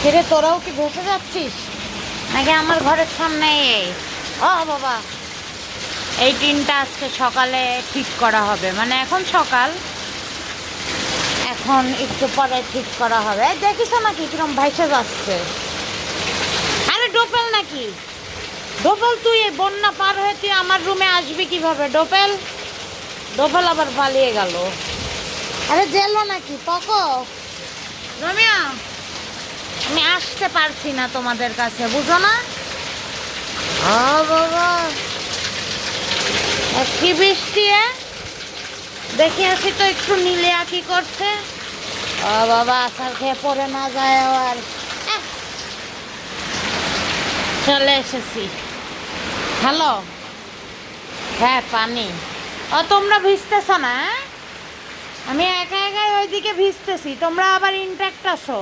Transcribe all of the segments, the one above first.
ফিরে তোরাও কি ভেসে যাচ্ছিস নাকি আমার ঘরের সামনে? ও বাবা, এই টিনটা আজকে সকালে ঠিক করা হবে, মানে এখন সকাল, এখন একটু পরে ঠিক করা হবে। দেখিস নাকি কিরম ভাইসে যাচ্ছে? আরে ডোপেল নাকি? ডোপেল তুই এই বন্যা পার হয়ে তুই আমার রুমে আসবি কিভাবে? ডোপেল ডোপেল আবার পালিয়ে গেল। আরে জেলো নাকি পকো? রমিয়া, আমি আসতে পারছি না তোমাদের কাছে, বুঝো না? ও বাবা, কি বৃষ্টি! দেখি আসি তো একটু নীলে কি করছে। ও বাবা, আসার খেয়ে পড়ে না যায় আবার। চলে এসেছি। হ্যালো, হ্যাঁ পানি। ও তোমরা ভিজতেছ না? আমি একা একাই ওইদিকে ভিজতেছি, তোমরা আবার ইনট্যাক্ট আসো।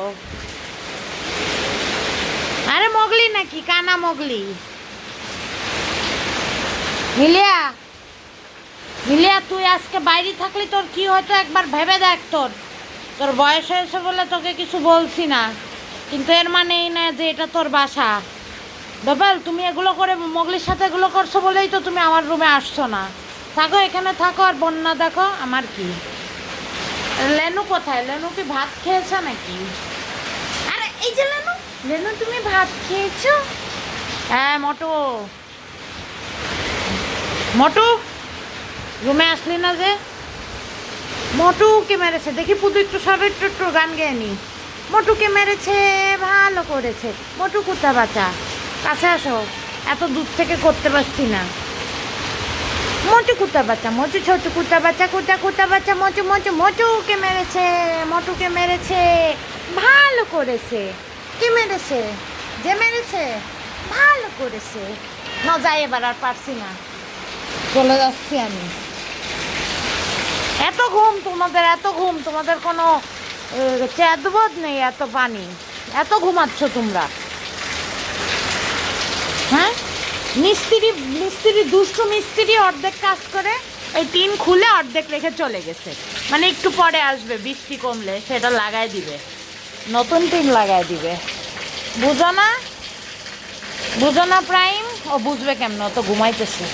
আরে মোগলি নাকি? কানা মোগলি। মিলিয়া, মিলিয়া তুই আজকে বাইরে থাকলি তোর কি হয়তো একবার ভেবে দেখ। তোর তোর বয়স হয়েছে বলে তোকে কিছু বলছি না, কিন্তু এর মানে এই না যে এটা তোর বাসা। ডোবেল, তুমি এগুলো করে মোগলির সাথে এগুলো করছো বলেই তো তুমি আমার রুমে আসছো না। থাকো এখানে থাকো আর বন্যা দেখো, আমার কি। লেনু কোথায়? লেনু কি ভাত খেয়েছে নাকি? আরে এই যে লেনু, লেনু তুমি ভাত খেয়েছো? হ্যাঁ মোটু, মোটু রুমে আসলি না যে? মোটুকে মেরেছে দেখি, পুতু একটু সব একটু গান গেয়ে নি। মোটুকে মেরেছে, ভালো করেছে। মোটু কুত্তা বাচ্চা, কাছে আসো, এত দূর থেকে করতে পারছি না। মোটু কুত্তা বাচ্চা, মোটু ছোট কুত্তা বাচ্চা, কুত্তা কুত্তা বাচ্চা, মোটু মোটু মোটুকে মেরেছে, মোটুকে মেরেছে, ভালো করেছে। কি মেরেছে? যে মেরেছে ভালো করেছে। না যাই, এবার আর পারছি না, চলে যাচ্ছি আমি। এত ঘুম তোমাদের, এত ঘুম তোমাদের, কোনো চেদবোধ নেই। এত পানি, এত ঘুমাচ্ছ তোমরা? হ্যাঁ, মিস্ত্রি মিস্ত্রি দুষ্টু মিস্ত্রি অর্ধেক কাজ করে এই টিন খুলে অর্ধেক রেখে চলে গেছে, মানে একটু পরে আসবে বৃষ্টি কমলে সেটা লাগাই দিবে, নতুন টিন লাগাই দিবে। বুঝো না? বুঝো না প্রাইম? ও বুঝবে কেমন? ও তো ঘুমাইতেছে।